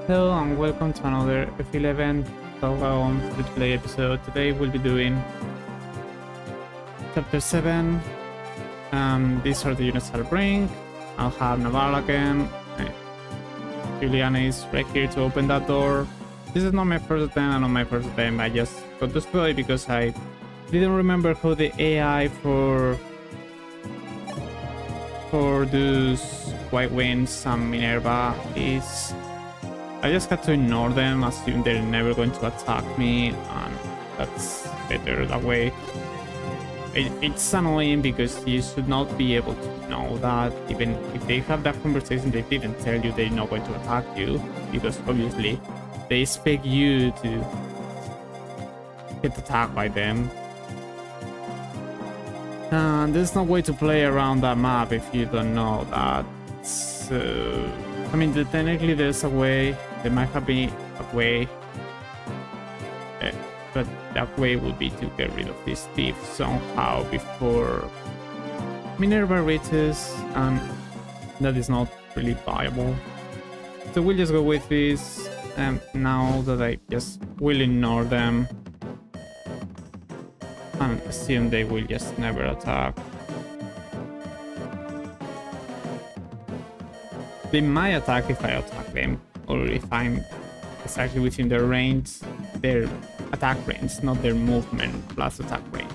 Hello and welcome to another F11 Talk free-to-play episode. Today we'll be doing Chapter 7. These are the units I'll bring. I'll have Navarre again. Juliana is right here to open that door. This is not my first attempt and not my first attempt. I just got to spoil it because I didn't remember how the AI for those White Winds and Minerva is. I just had to ignore them, assume they're never going to attack me, and that's better that way. It's annoying because you should not be able to know that. Even if they have that conversation, they didn't tell you they're not going to attack you, because obviously they expect you to get attacked by them. And there's no way to play around that map if you don't know that. So, I mean, technically there's a way. There might have been a way, but that way would be to get rid of this thief somehow before Minerva reaches, and that is not really viable. So we'll just go with this, and now that I just will ignore them and assume they will just never attack. They might attack if I attack them, or if I'm exactly within their range, their attack range, not their movement plus attack range.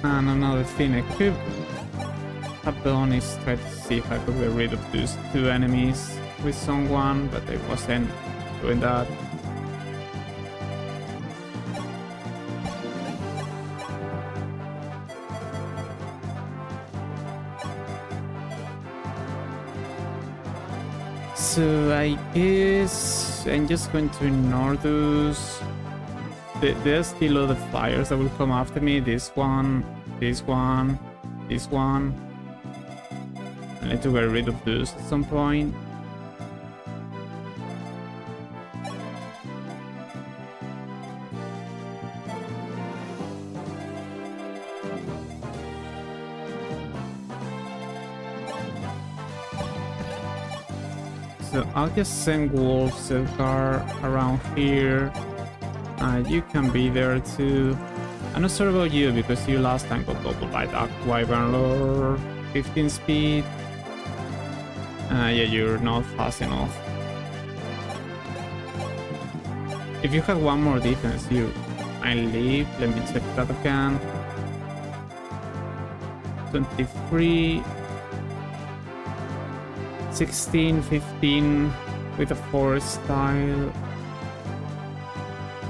And another thing I could have done is try to see if I could get rid of those two enemies with someone, but I wasn't doing that. So I guess I'm just going to ignore those. There's still other flyers that will come after me. This one, this one, this one. I need to get rid of those at some point. So I'll just send Wolf Silkar around here. You can be there too. I'm not sure about you because you last time got doubled by that Wyvern Lord. 15 speed. Yeah, you're not fast enough. If you had one more defense, you might leave. Let me check that again. 23. 16, 15 with a 4 style.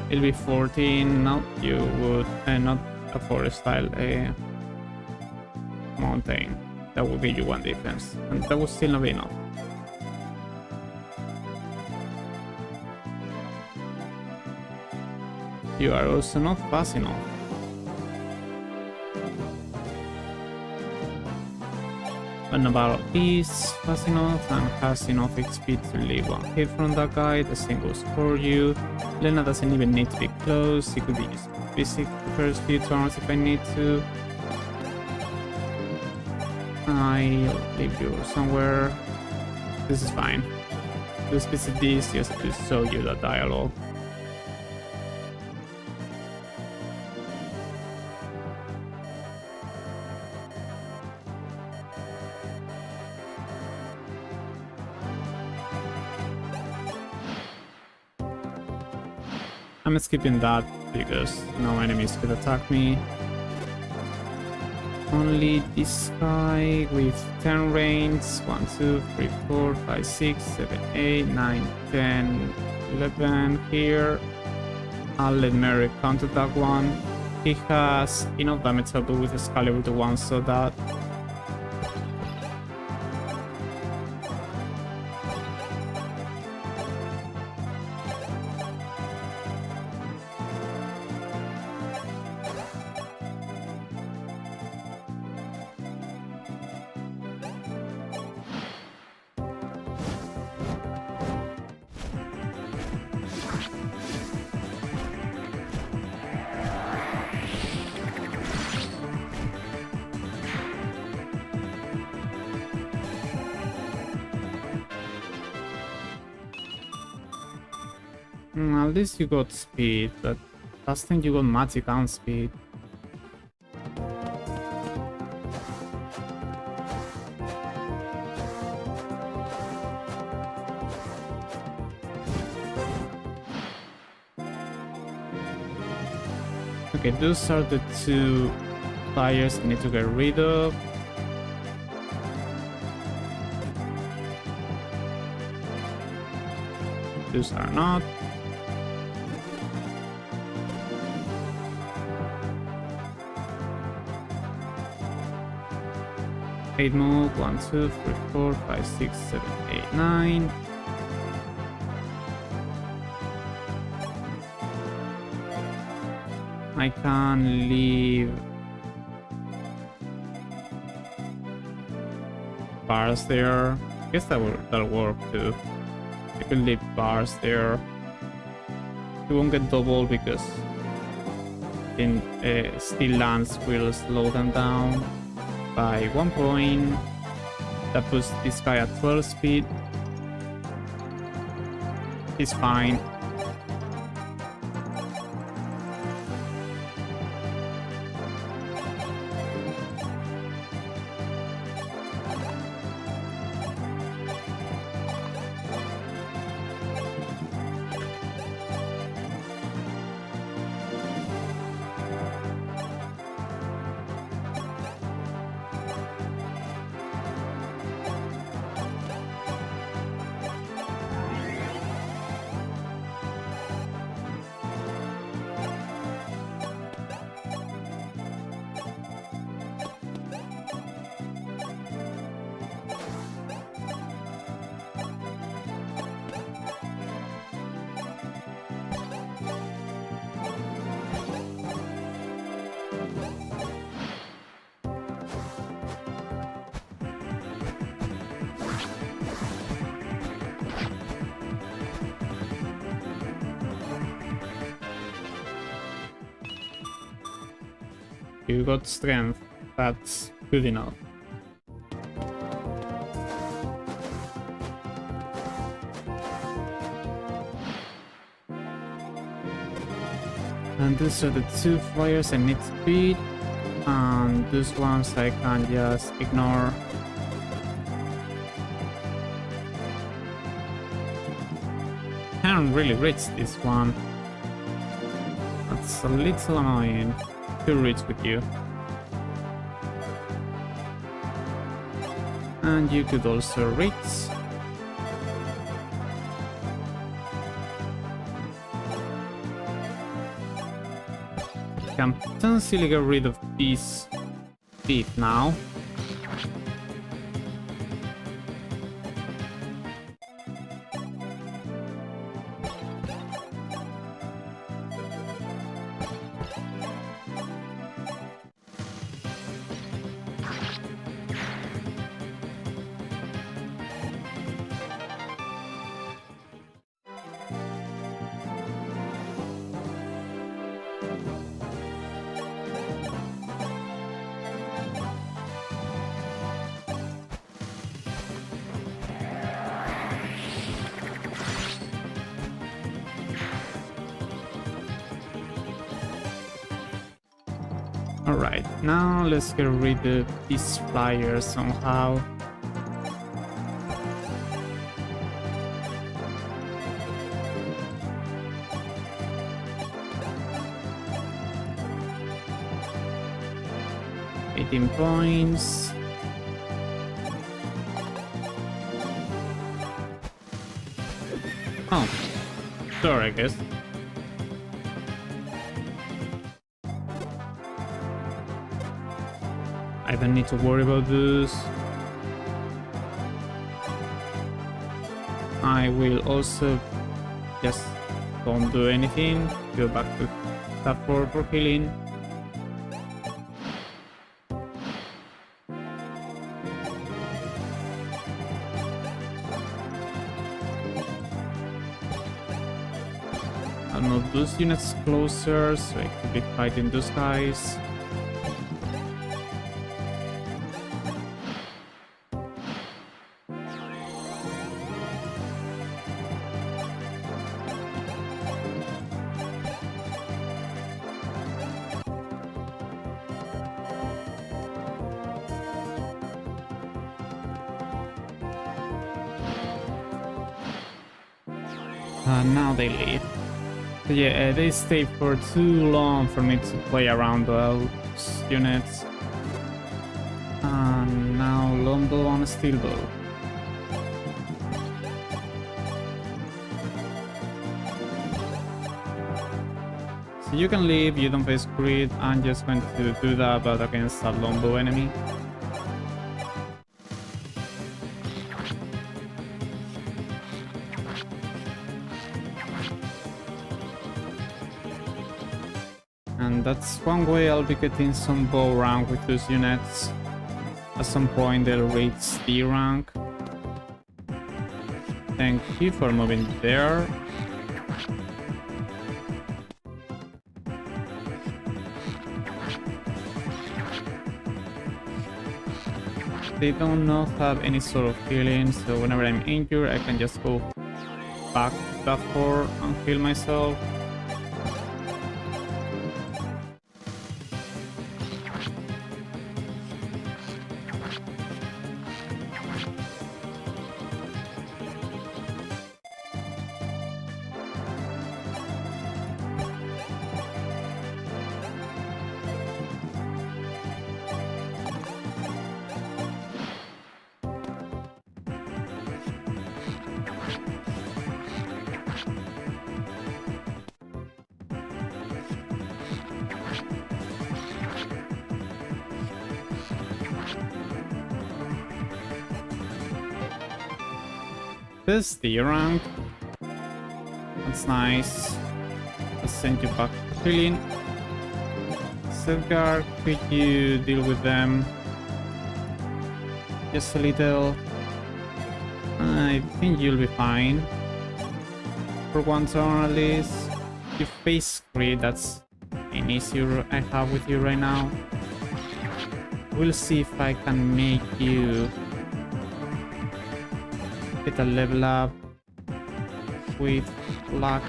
It'll be 14. No, you would not a 4 style, a mountain. That would be you one defense, and that would still not be enough. You are also not fast enough. But Navarro is fast enough and has enough XP to leave one hit from that guy. The same goes for you. Lena doesn't even need to be close. He could be just basic the first few turns if I need to. I'll leave you somewhere. This is fine. Just visit this just to show you the dialogue. I'm skipping that because no enemies could attack me. Only this guy with 10 range. 1, 2, 3, 4, 5, 6, 7, 8, 9, 10, 11 here. I'll let Merrick counter that one. He has enough damage to do with Excalibur to one, so that At least you got speed, but last time you got magic and speed. Okay, those are the two flyers I need to get rid of. Those are not. Eight move, 1, 2, 3, 4, 5, 6, 7, 8, 9. I can leave bars there. I guess that'll work too. I could leave bars there. You won't get double because in steel lance will slow them down by 1 point. That puts this guy at 12 speed. He's fine. You got strength, that's good enough. And these are the two flyers I need speed, and these ones I can just ignore. Can't really reach this one. That's a little annoying. To reach with you. And you could also reach. Can potentially get rid of this speed now. Alright, now let's get rid of these flyers somehow. $18 points. Oh, sure, I guess. I don't need to worry about this. I will also just don't do anything. Go back to tab 4 for healing. I'll move those units closer so I could be fighting those guys. Now they leave. So yeah, they stay for too long for me to play around those units. And now longbow on a steel bow. So you can leave, you don't face crit. I'm just going to do that, but against a longbow enemy. And that's one way I'll be getting some bow rank with those units. At some point they'll reach D rank. Thank you for moving there. They do not have any sort of healing, so whenever I'm injured I can just go back to that fort and heal myself. This D rank. That's nice. I'll send you back to healing. Safeguard, could you deal with them? Just a little. I think you'll be fine. For one turn at least. You face crit, that's an issue I have with you right now. We'll see if I can make you get a level up with luck.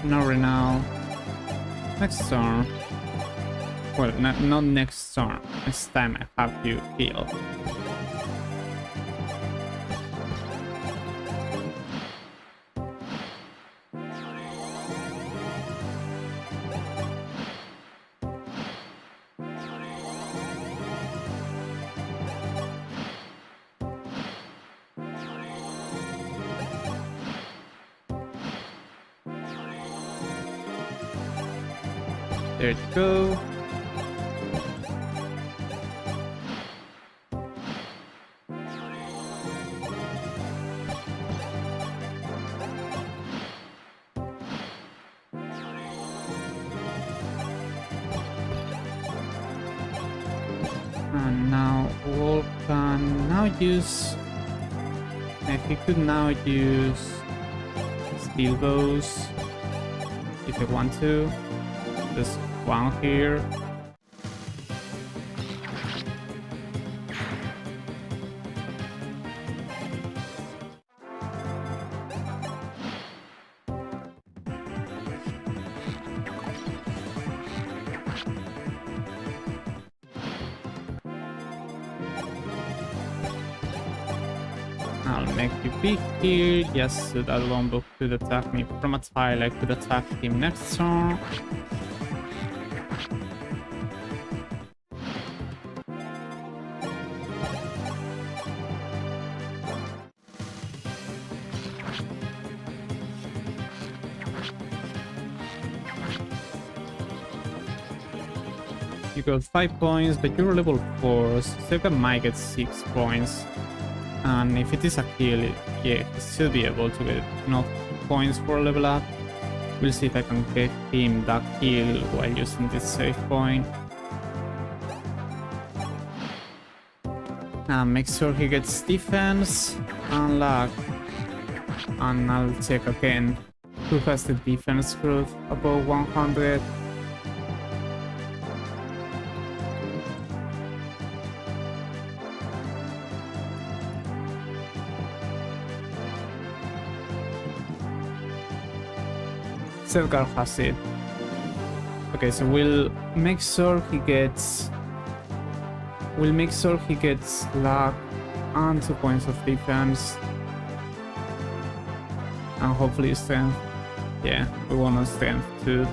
Not right now. Next turn. Well, not next turn. Next time I have you heal. There you go. And now Wolf can now use. If he could now use steel bows, if I want to. There's one here. I'll make you big here, just so that longbow could attack me from a tile. I could attack him next turn. You got 5 points, but you're level 4, so Sega might get 6 points. And if it is a kill, yeah, he should be able to get enough points for a level up. We'll see if I can get him that kill while using this save point. Make sure he gets defense and luck. And I'll check again who has the defense growth above 100. Safeguard has it. Okay, Okay, so we'll make sure he gets... We'll make sure he gets luck and 2 points of defense. And hopefully strength. Yeah, we want a strength too.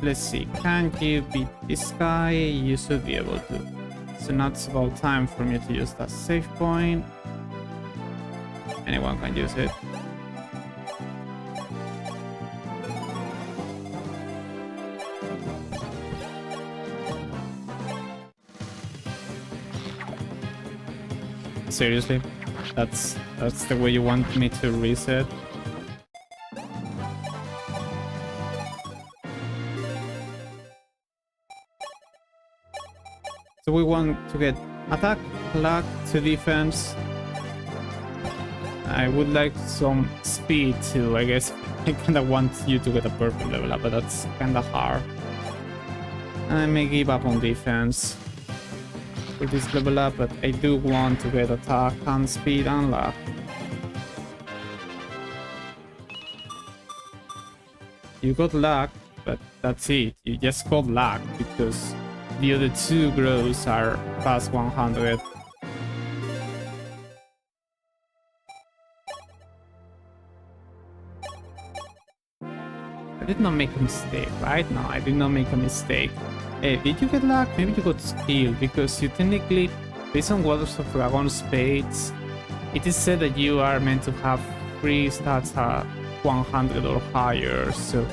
Let's see, can you beat this guy? You should be able to. So now it's about time for me to use that save point. Anyone can use it. Seriously? That's the way you want me to reset? So we want to get attack, luck, to defense. I would like some speed too, I guess. I kinda want you to get a perfect level up, but that's kinda hard. And I may give up on defense with this level up, but I do want to get attack and speed and luck. You got luck, but that's it. You just got luck because the other two grows are past 100. I did not make a mistake, right? No, I did not make a mistake. Hey, did you get luck? Maybe you got skill, because you technically, based on Waters of Dragon Spades, it is said that you are meant to have 3 stats at 100 or higher, so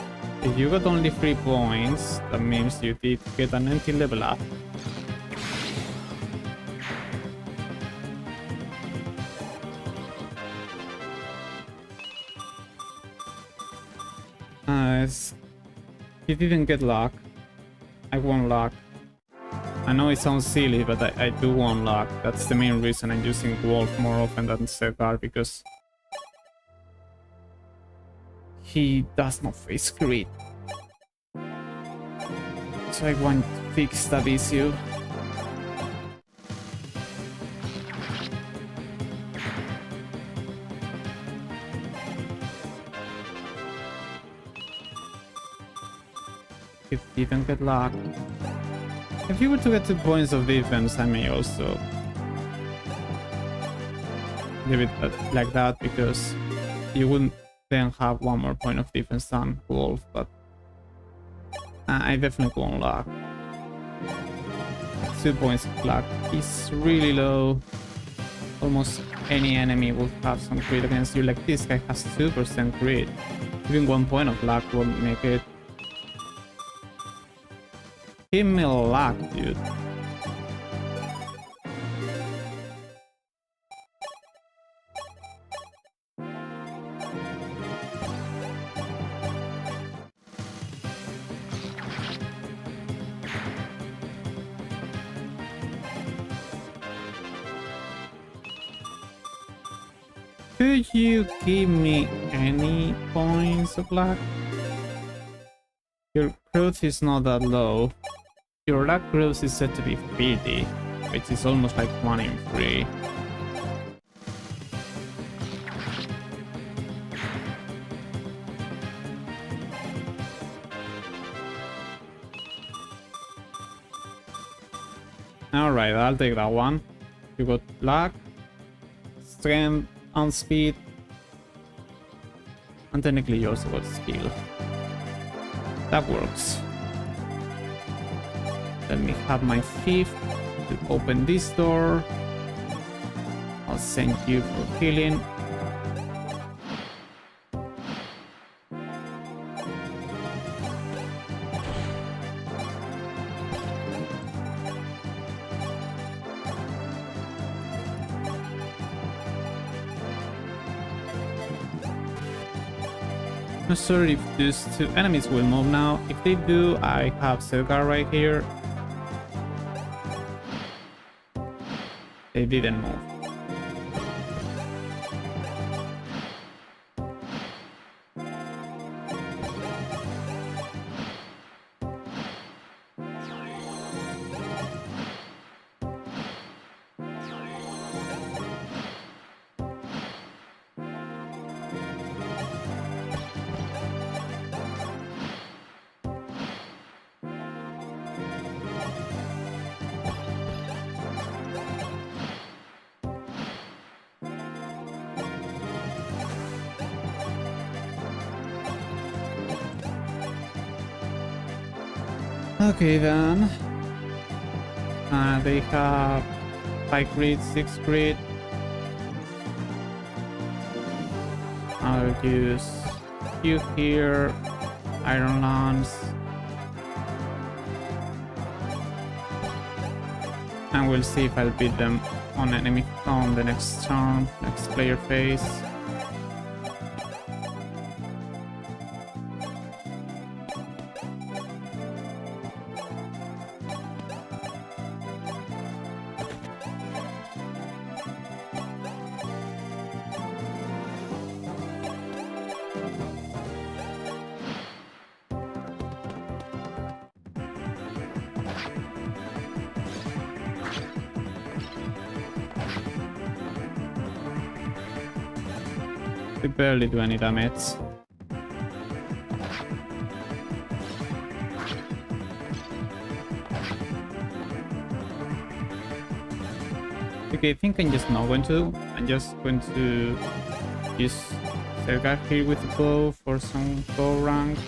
if you got only 3 points, that means you did get an empty level up. You didn't get luck. I want luck. I know it sounds silly, but I do want luck. That's the main reason I'm using Wolf more often than Segar, because he does not face crit. So I want to fix that issue. If you don't get luck. If you were to get 2 points of defense, I may also leave it like that, because you wouldn't then have 1 more point of defense than Wolf, but I definitely want luck. 2 points of luck is really low. Almost any enemy will have some crit against you. Like this guy has 2% crit. Even 1 point of luck won't make it. Give me luck, dude. Could you give me any points of luck? Your growth is not that low. Your luck growth is set to be 50, which is almost like 1 in 3. Alright, I'll take that one. You got luck, strength, and speed. And technically you also got skill. That works. Let me have my 5th to open this door. I'll send you for healing. Not sure if these 2 enemies will move now. If they do, I have Selgar right here. They didn't move. Okay then. They have 5 grid, 6 grid. I'll use Hugh here, Iron Lance, and we'll see if I'll beat them on enemy on the next turn, next player phase. They barely do any damage. Okay, I think I'm just not going to. I'm just going to use Sergar here with the bow for some bow rank.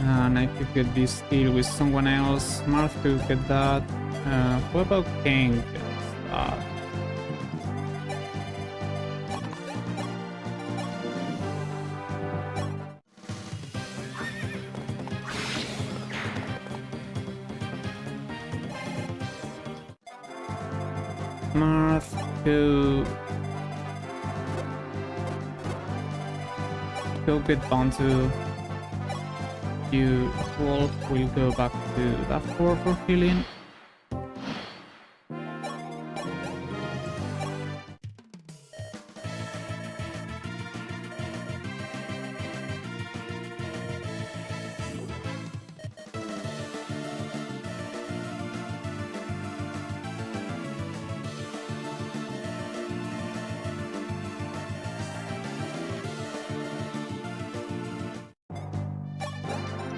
And I could get this deal with someone else. Marth could get that. What about King gets that? Marth could get down to you. Wolf will go back to that 4 for healing.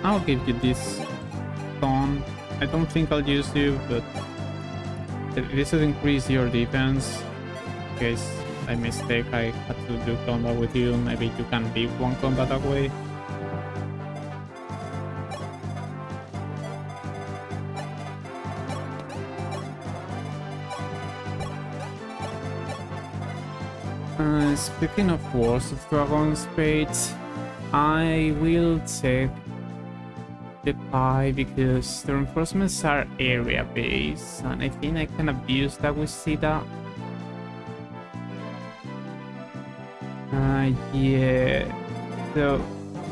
I'll give you this stone. I don't think I'll use you, but this will increase your defense. In case I mistake, I had to do combat with you. Maybe you can leave one combat away. Speaking of Wars of Dragon Spades, I will take the pie because the reinforcements are area based, and I think I can abuse that with Sita. Yeah. So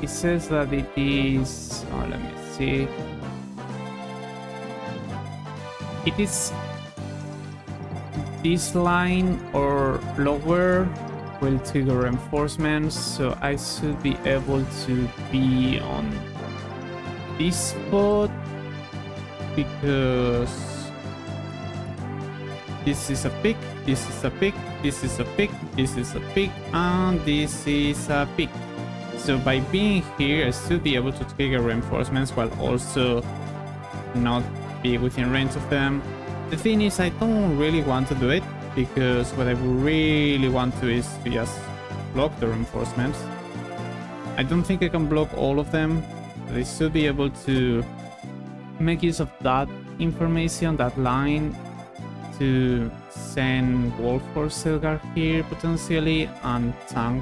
it says that it is. Oh, let me see. It is this line or lower will trigger reinforcements, so I should be able to be on this spot because this is a pick, this is a pick, this is a pick, this is a pick, and this is a pick. So by being here, I should be able to trigger reinforcements while also not be within range of them. The thing is, I don't really want to do it because what I really want to is to just block the reinforcements. I don't think I can block all of them. They should be able to make use of that information, that line, to send Wolf or Selgar here potentially and tank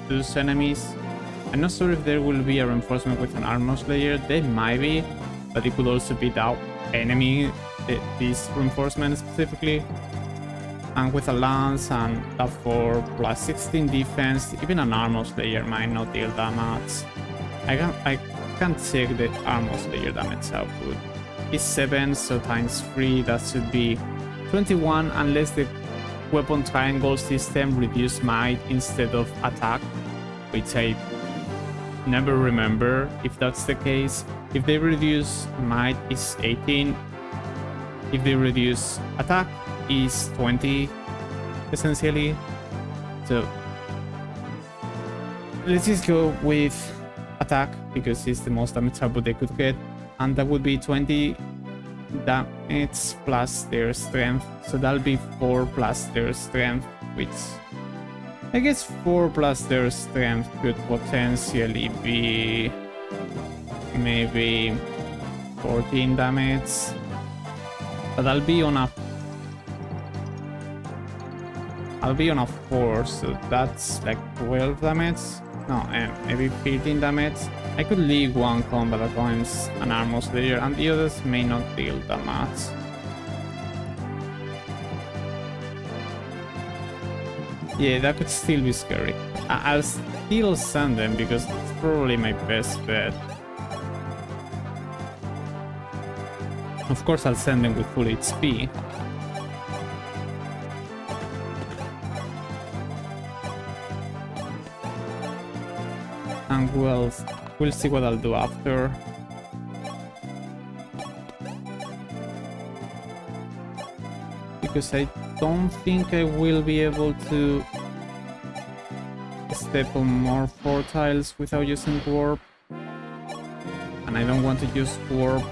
those enemies. I'm not sure if there will be a reinforcement with an armor slayer. There might be, but it could also be that enemy, this reinforcement specifically. And with a lance and that 4 plus 16 defense, even an armor slayer might not deal damage. I can check the armor slayer damage output. It's 7, so times 3, that should be 21, unless the weapon triangle system reduce might instead of attack, which I never remember if that's the case. If they reduce might, is 18. If they reduce attack, is 20, essentially. So let's just go with attack because it's the most damage output they could get, and that would be 20 damage plus their strength, so that'll be 4 plus their strength, which I guess 4 plus their strength could potentially be maybe 14 damage, but I'll be on a 4, so that's like 12 damage. No, maybe 15 damage. I could leave one combat against an armor slayer and the others may not deal that much. Yeah, that could still be scary. I'll still send them because it's probably my best bet. Of course I'll send them with full HP. And we'll see what I'll do after. Because I don't think I will be able to step on more 4 tiles without using warp. And I don't want to use warp.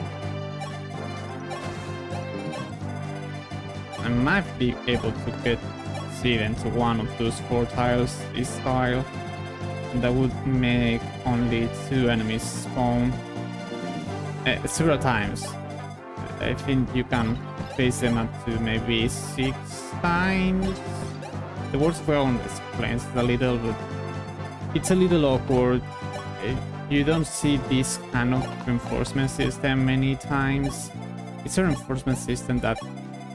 I might be able to get seed into one of those 4 tiles this tile. That would make only 2 enemies spawn several times. I think you can face them up to maybe 6 times. The worst ground explains a little, but it's a little awkward. You don't see this kind of reinforcement system many times. It's a reinforcement system that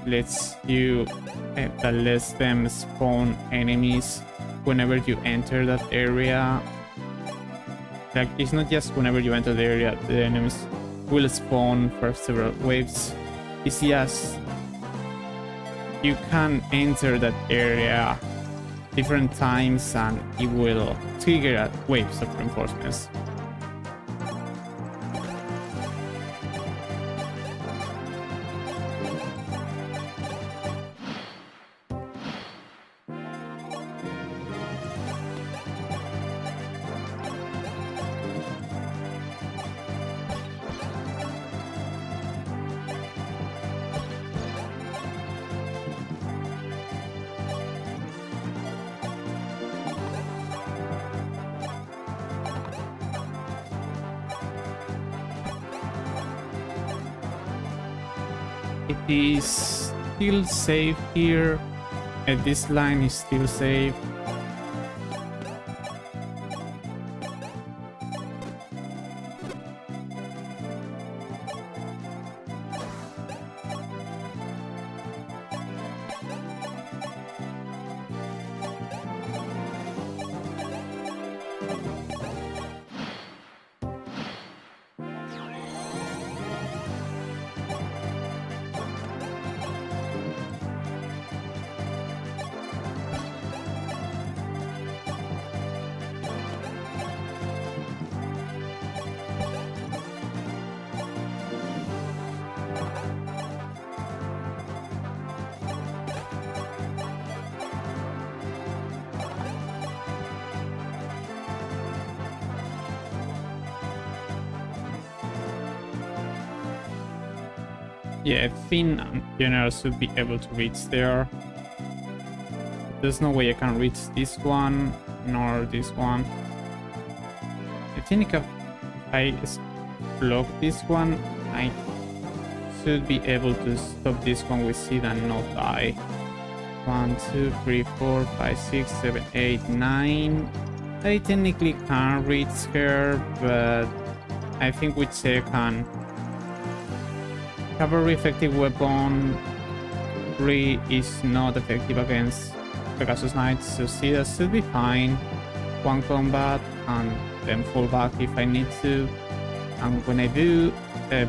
lets them spawn enemies whenever you enter that area. Like, it's not just whenever you enter the area the enemies will spawn for several waves. It's just you can enter that area different times and it will trigger waves of reinforcements. It is still safe here. This line is still safe. Yeah, Finn and General should be able to reach there. There's no way I can reach this one, nor this one. I think if I block this one, I should be able to stop this one with seed and not die. 1, 2, 3, 4, 5, 6, 7, 8, 9. I technically can reach her, but I think with check and have a very effective weapon 3 is not effective against Pegasus Knights, so see, that should be fine. One combat and then fall back if I need to. And when I do,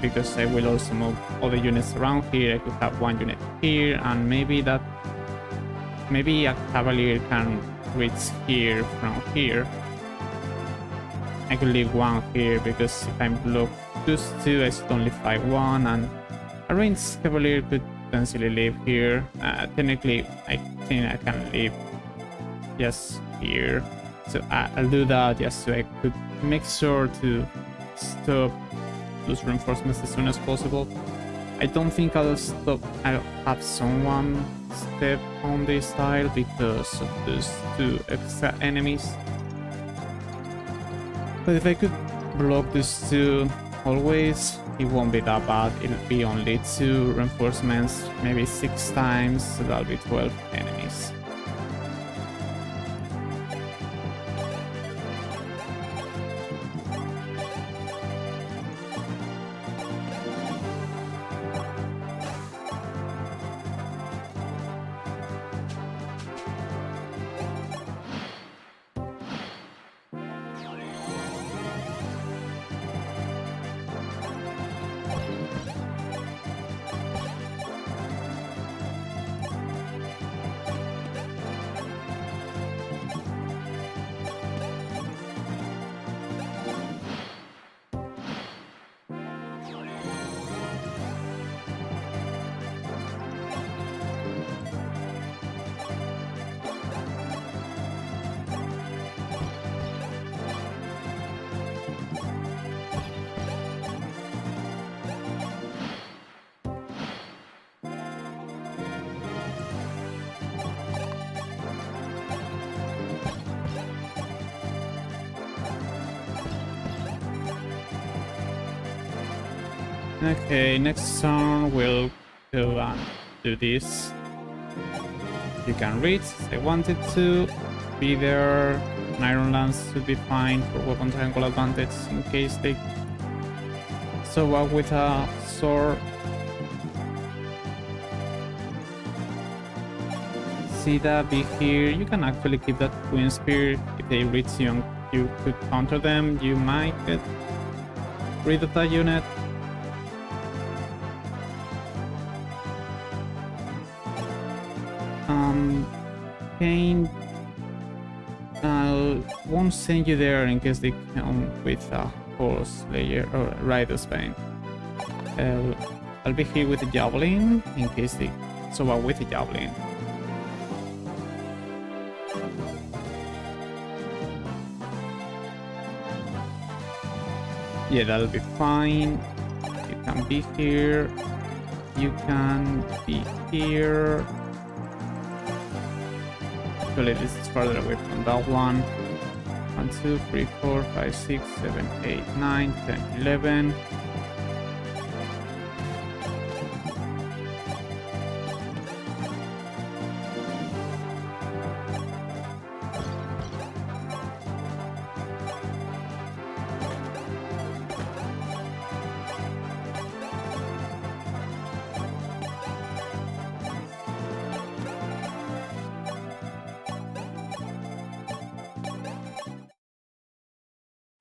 because I will also move other units around here, I could have one unit here, and maybe a Cavalier can reach here from here. I could leave one here, because if I block those two, I should only fight one, and a ranged Cavalier could potentially live here. Technically, I think I can live just here. So I'll do that just so I could make sure to stop those reinforcements as soon as possible. I don't think I'll have someone step on this tile because of those two extra enemies. But if I could block these two always, it won't be that bad. It'll be only 2 reinforcements, maybe 6 times, so that'll be 12 enemies. Okay, next turn we'll go and do this. You can reach if I wanted to. Be there. An Iron Lance should be fine for weapon triangle advantage in case they show up with a sword. See that be here. You can actually keep that Twin Spear. If they reach you and you could counter them, you might get rid of that unit. Kane, won't send you there in case they come with a horse layer or rider's bane. I'll be here with the javelin in case they show up with the javelin. Yeah, that'll be fine. You can be here. You can be here. Actually, this is further away from that one. 1, 2, 3, 4, 5, 6, 7, 8, 9, 10, 11.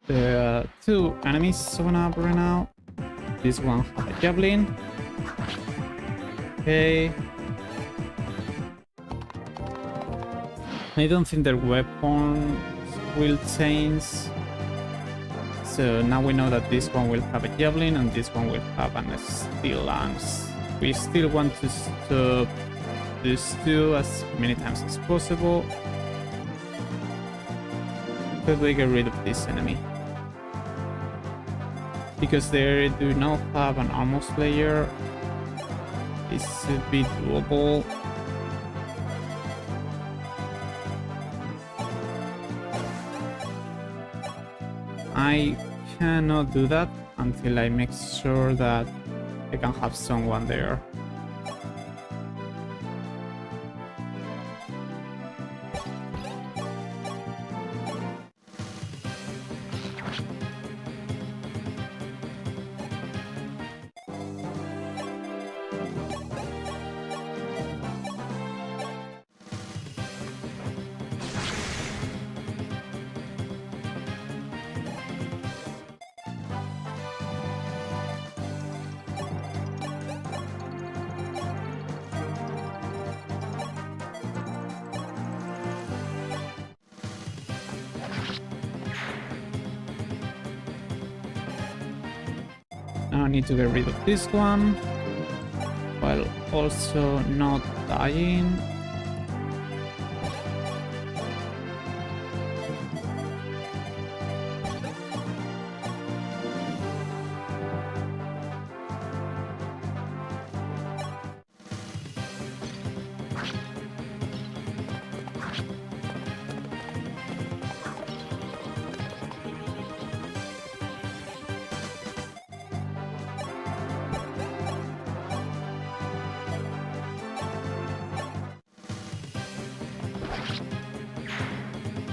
There are 2 enemies showing up right now. This one has a javelin. Okay. I don't think their weapons will change. So now we know that this one will have a javelin and this one will have a steel lance. We still want to stop these two as many times as possible. But we get rid of this enemy. Because they do not have an armor slayer, this should be doable. I cannot do that until I make sure that I can have someone there. Now I need to get rid of this one, while also not dying.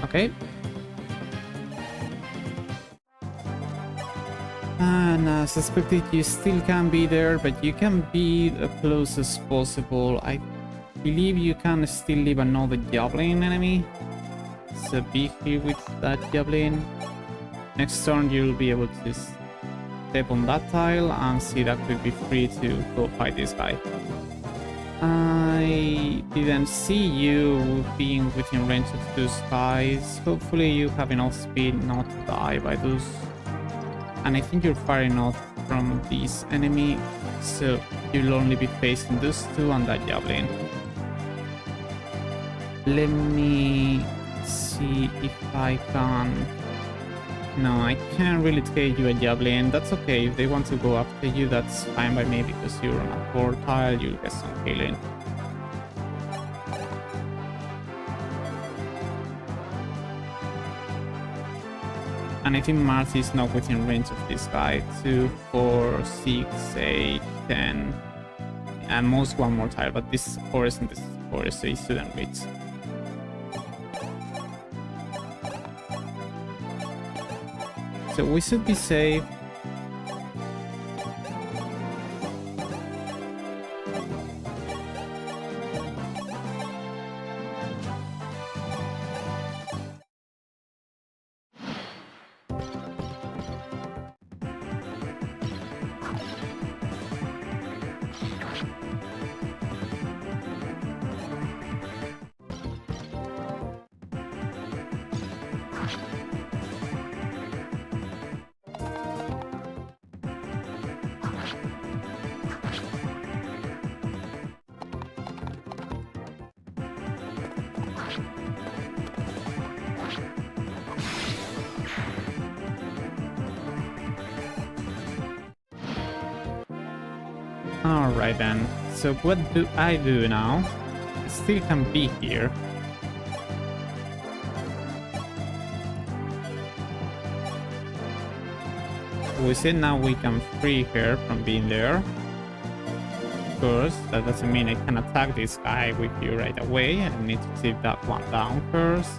Okay. And as expected, you still can be there, but you can be as close as possible. I believe you can still leave another javelin enemy. So be here with that javelin. Next turn you'll be able to step on that tile and see that could be free to go fight this guy. I didn't see you being within range of those guys. Hopefully you have enough speed not to die by those. And I think you're far enough from this enemy, so you'll only be facing those two and that javelin. Let me see if I can... No, I can't really take you a javelin. That's okay. If they want to go after you, that's fine by me, because you're on a 4 tile, you'll get some healing. And I think Marty is not within range of this guy. 2, 4, 6, 8, 10. And most one more tile, but this is forest and this is forest, so he shouldn't reach. So we should be safe. Alright then, so what do I do now? I still can be here. We said now we can free her from being there. Of course, that doesn't mean I can attack this guy with you right away. I need to take that one down first.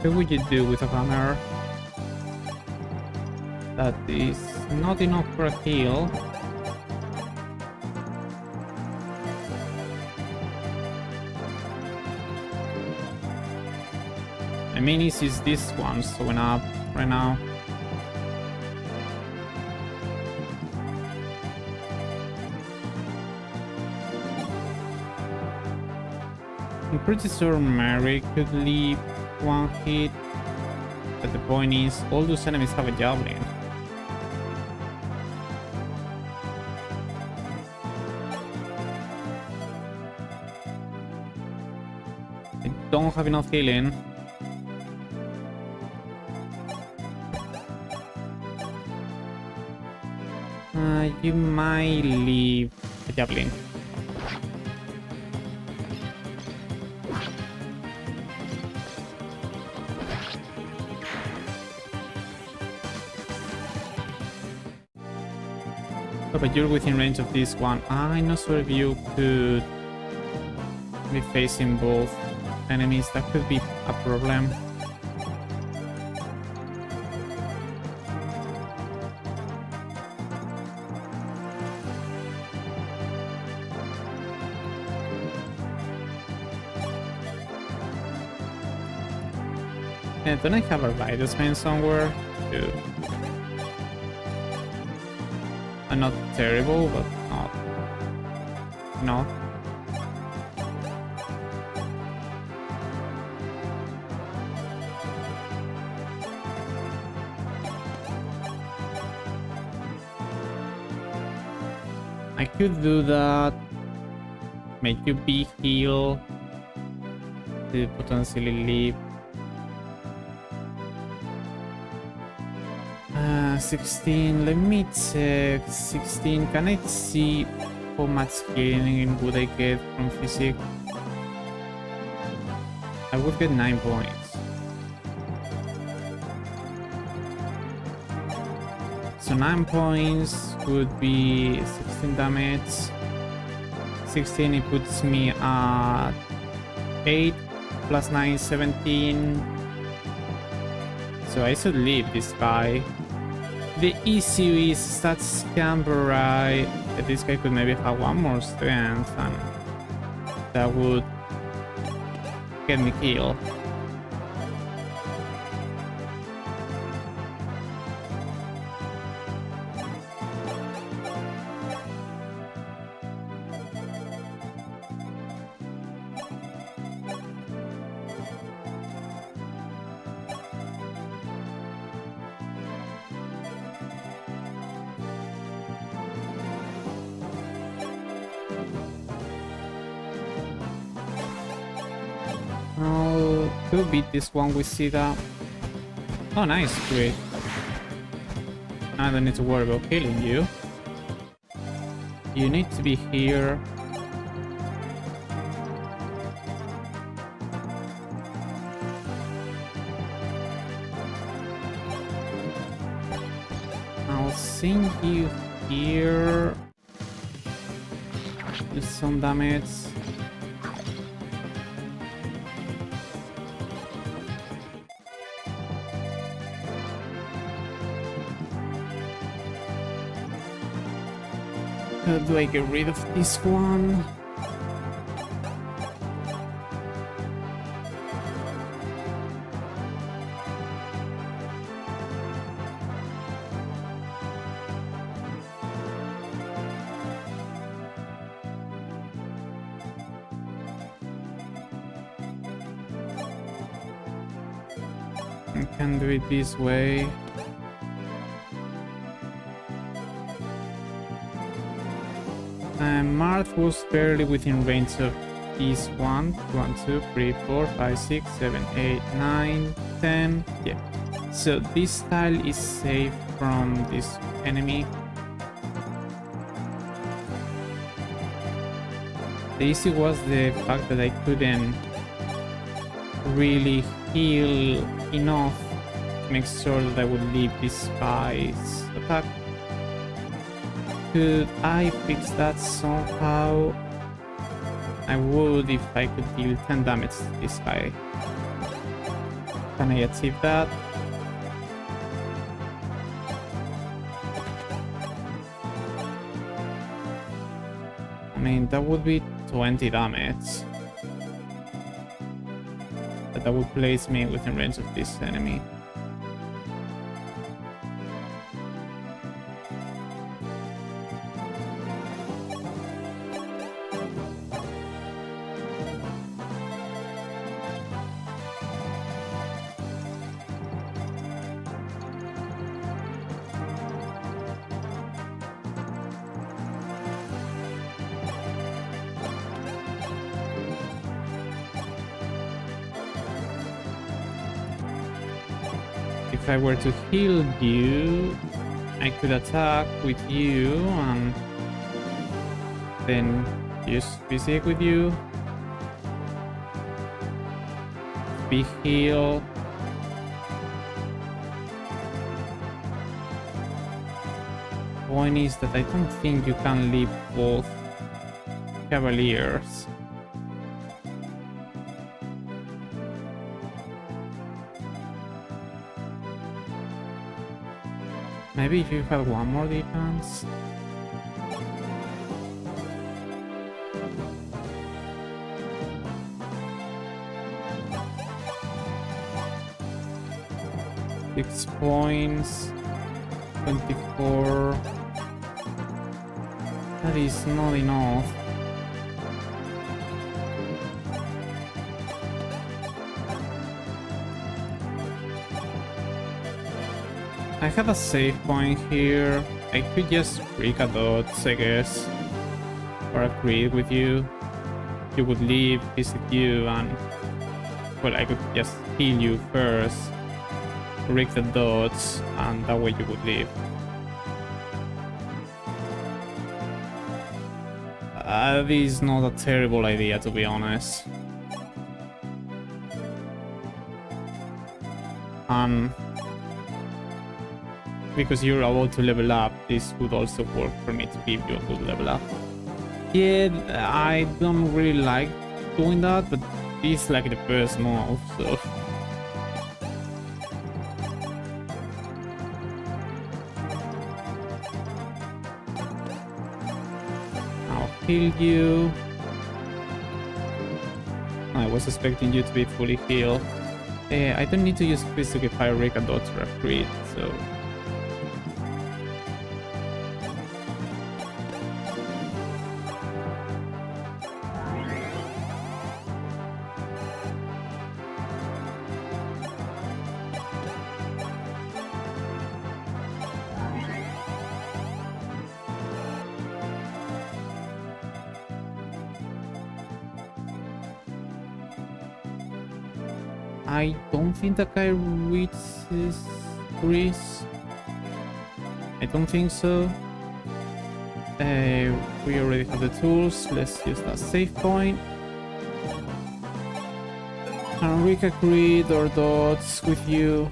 What would you do with a hammer? That is not enough for a heal. The minis is this one showing up right now. I'm pretty sure Mary could leave one hit, but the point is all those enemies have a javelin. I don't have enough healing. You might leave a javelin. Oh, but you're within range of this one. I'm not sure if you could be facing both enemies. That could be a problem. Don't I have a Riders Man somewhere? Too. Not terrible, but not. Not. I could do that. Make you be heal to potentially leave. 16. Let me check. 16. Can I see how much healing would I get from physics? I would get 9 points. So 9 points would be 16 damage. 16, it puts me at 8 plus 9, 17. So I should leave this guy. The issue is stats camber, right? This guy could maybe have one more strength and that would get me killed. Oh, could beat this one with Sida. Oh, nice, great. I don't need to worry about killing you. You need to be here. I'll send you here. Do some damage. How do I get rid of this one? I can do it this way. Marth was barely within range of these 1, 2, 3, 4, 5, 6, 7, 8, 9, 10. Yeah. So this tile is safe from this enemy. The issue was the fact that I couldn't really heal enough to make sure that I would leave this guy's attack. Could I fix that somehow? I would if I could deal 10 damage to this guy. Can I achieve that? I mean, that would be 20 damage. But that would place me within range of this enemy. If I were to heal you, I could attack with you and then use physic with you. Be heal. Point is that I don't think you can leave both cavaliers. Maybe if you have one more defense. 6 points. 24. That is not enough. I have a save point here. I could just freak a dots, I guess. Or a crit with you. You would leave, visit you, and well, I could just heal you first, break the dots, and that way you would leave. This is not a terrible idea, to be honest. Because you're about to level up, this would also work for me to give you a good level up. Yeah, I don't really like doing that, but it's like the first move, so... I'll heal you. I was expecting you to be fully healed. I don't need to use Quiz to get Fire-Rika dots for a crit, so... I don't think that guy reaches Greece. I don't think so. We already have the tools. Let's use that save point. And we can create our dots with you.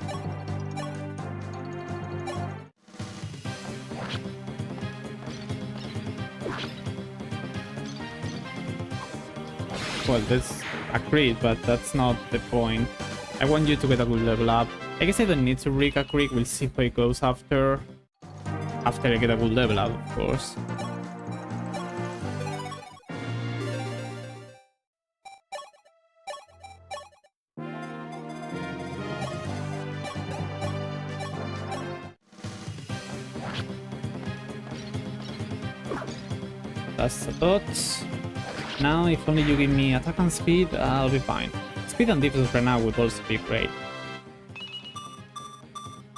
Well, that's a crit, but that's not the point. I want you to get a good level up. I guess I don't need to rig a crit. We'll see how it goes after I get a good level up, of course. That's the dots. Now, if only you give me attack and speed, I'll be fine. Speed and defense right now would also be great.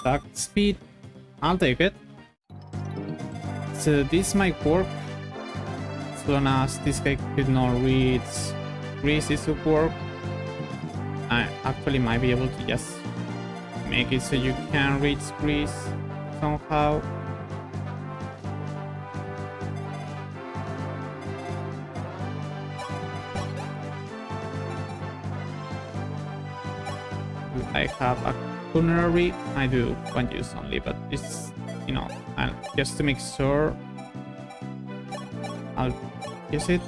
Attack speed, I'll take it. So this might work. As long as this guy could not reach Greece, this would work. I actually might be able to just make it so you can reach Greece somehow. I have a culinary. I do one use only, but it's, you know, just to make sure, I'll use it.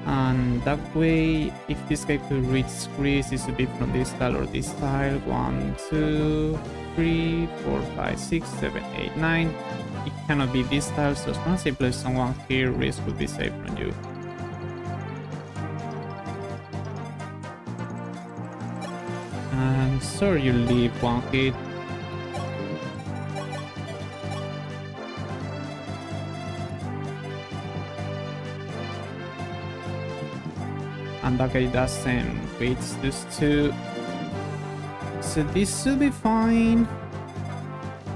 And that way, if this guy could reach Greece, this would be from this tile or this tile. 1, 2, 3, 4, 5, 6, 7, 8, 9. It cannot be this tile, so as long as I place someone here, risk would be safe from you. And so you leave one hit. And that guy doesn't reach this two. So this should be fine.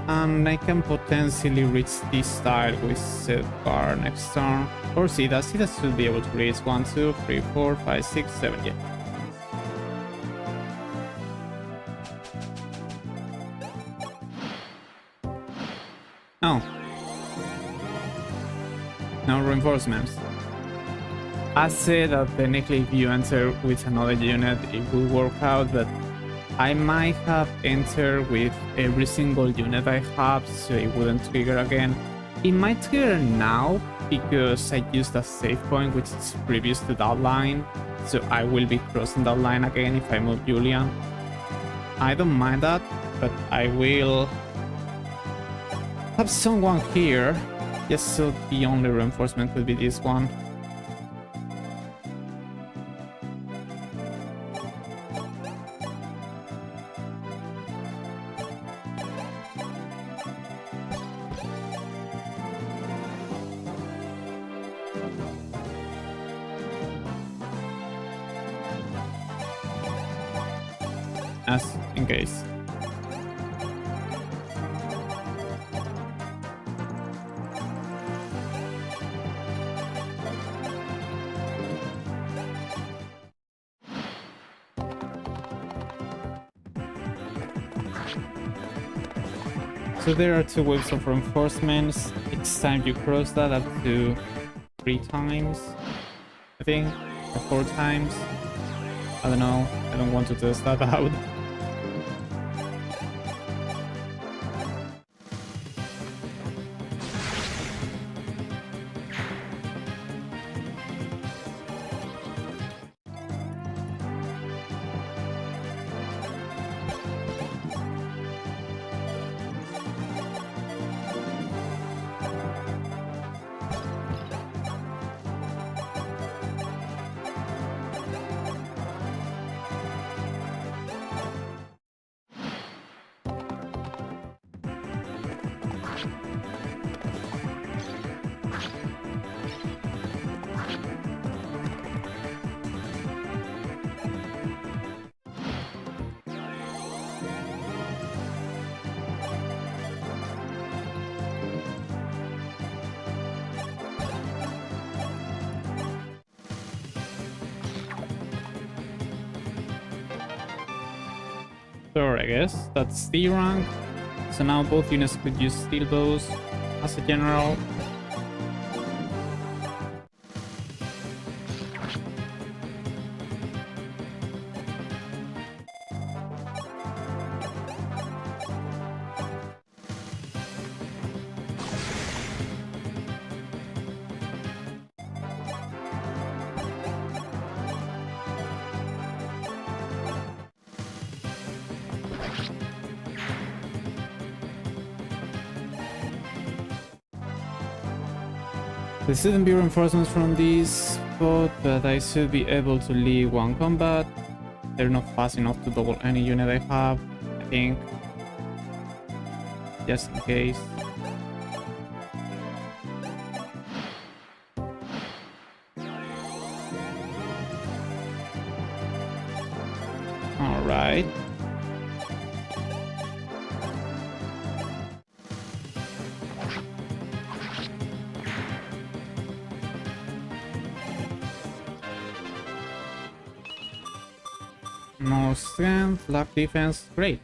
And I can potentially reach this tile with set bar next turn. Or Sida should be able to reach 1, 2, 3, 4, 5, 6, 7, yeah. Oh. No reinforcements. I said that technically if you enter with another unit it will work out, but I might have entered with every single unit I have so it wouldn't trigger again. It might trigger now because I used a save point which is previous to that line, so I will be crossing that line again if I move Julian. I don't mind that, but I will have someone here, just so the only reinforcement could be this one. as in case. So there are 2 waves of reinforcements. Each time you cross that up to 3 times, I think, or 4 times. I don't know. I don't want to test that out. Sure, I guess. That's the rank. So now both units could use steel bows as a general. There shouldn't be reinforcements from this spot, but I should be able to leave one combat. They're not fast enough to double any unit I have, I think. Just in case. Alright. More strength, luck, defense, great.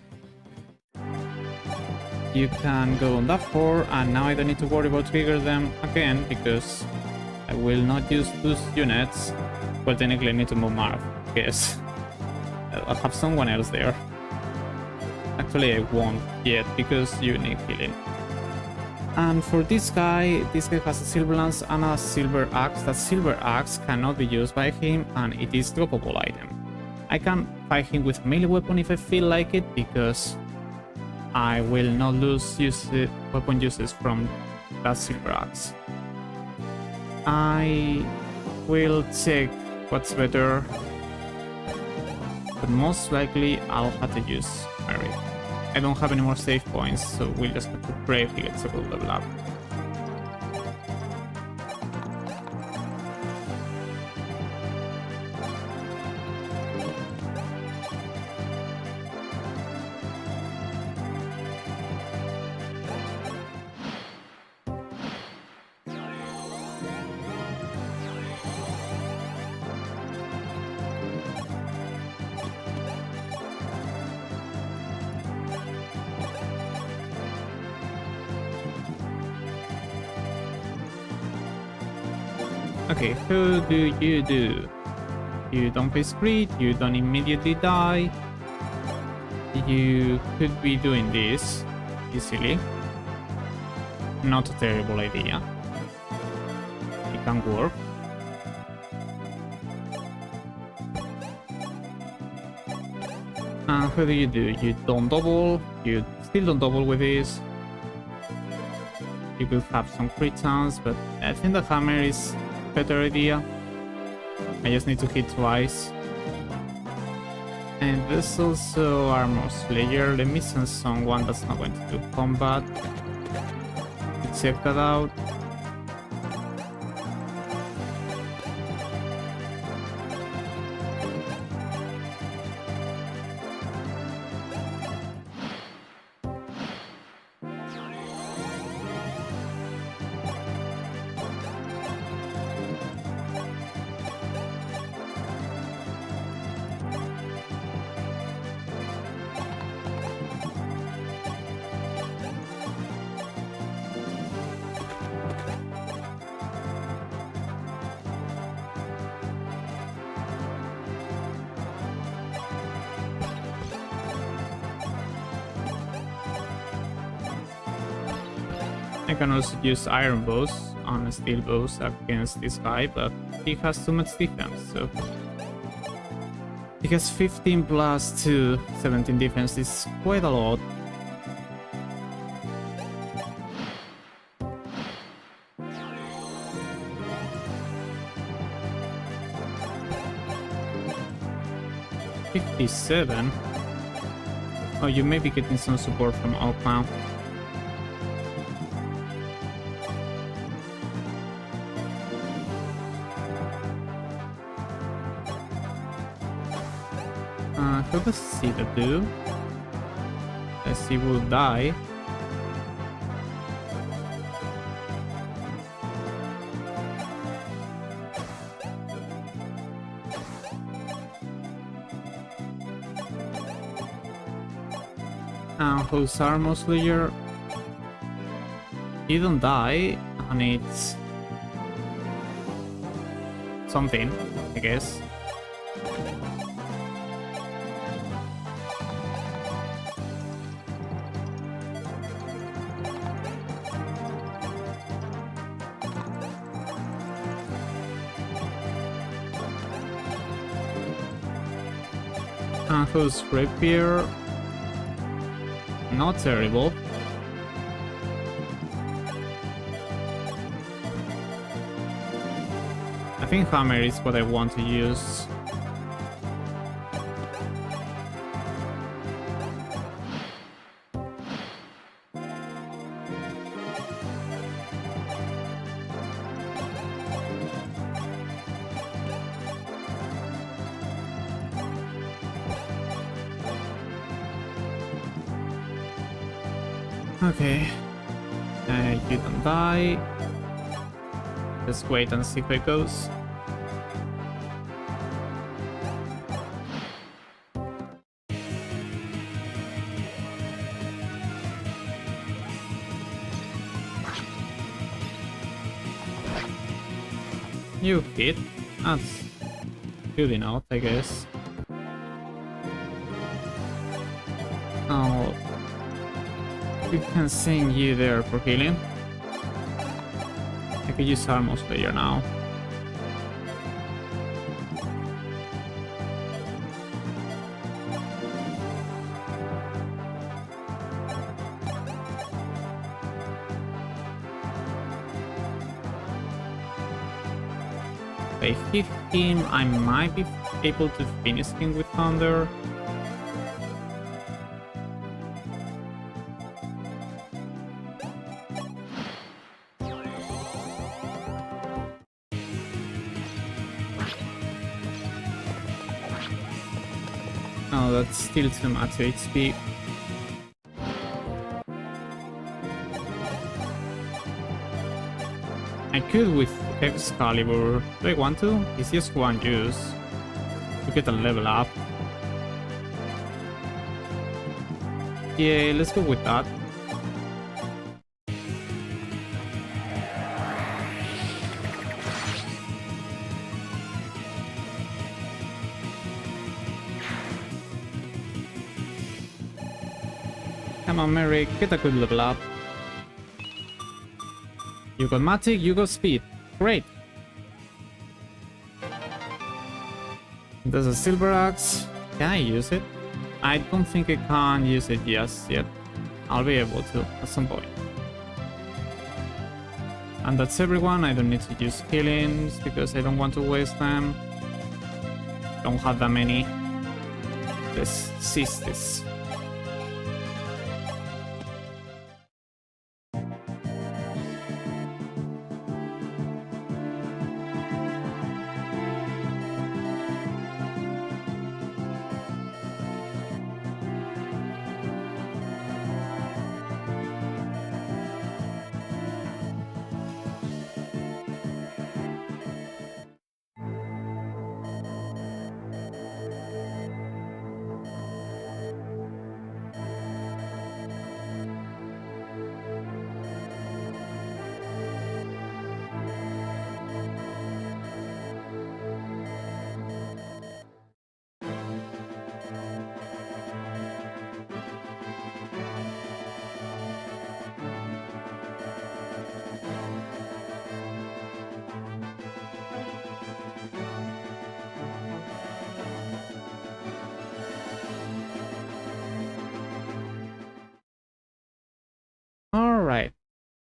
You can go on that 4, and now I don't need to worry about trigger them again because I will not use those units. Well, technically I need to move Marv, I guess. I'll have someone else there. Actually I won't yet because you need healing. And for this guy has a silver lance and a silver axe. That silver axe cannot be used by him and it is droppable item. I can fight him with a melee weapon if I feel like it, because I will not lose weapon uses from that silver axe. I will check what's better, but most likely I'll have to use Mary. I don't have any more save points, so we'll just have to pray if he gets a good level up. Okay, who do? You don't face crit, you don't immediately die. You could be doing this easily. Not a terrible idea. It can work. And how do? You don't double, you still don't double with this. You could have some crit chance, but I think the hammer is better idea. I just need to hit twice. And there's also Armor Slayer. Let me send someone that's not going to do combat to check that out. I can also use iron bows on steel bows against this guy, but he has too much defense, so... Because 15 plus 2, 17 defense is quite a lot. $57? Oh, you may be getting some support from Oak now. How does Sita do? He will die. Who's Armor Slayer? You don't die, and it's something, I guess. Who's Rapier? Not terrible. I think Hammer is what I want to use. Okay, you don't die. Let's wait and see how it goes. You hit. That's good enough, I guess. Oh. We can send you there for healing. I could use Armor Slayer now. If I hit him, I might be able to finish him with Thunder. Oh, that's still too much HP. I could with Excalibur. Do I want to? It's just one use to get a level up. Yeah, let's go with that. Come on, Mary, get a good level up. You got magic, you got speed. Great. There's a silver axe. Can I use it? I don't think I can use it just yet. I'll be able to at some point. And that's everyone. I don't need to use healings because I don't want to waste them. Don't have that many. Let's seize this.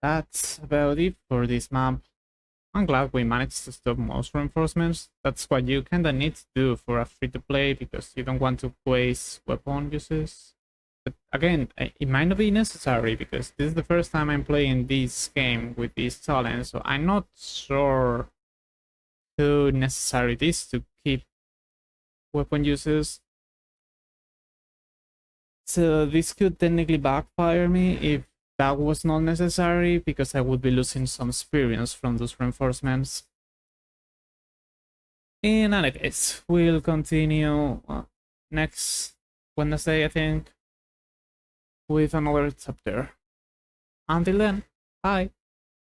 that's about it for this map. I'm glad we managed to stop most reinforcements. That's what you kinda need to do for a free-to-play, because you don't want to waste weapon uses. But again, it might not be necessary, because this is the first time I'm playing this game with this talent, so I'm not sure how necessary it is to keep weapon uses. So this could technically backfire me if that was not necessary, because I would be losing some experience from those reinforcements. In any case, we'll continue next Wednesday, I think, with another chapter. Until then, bye!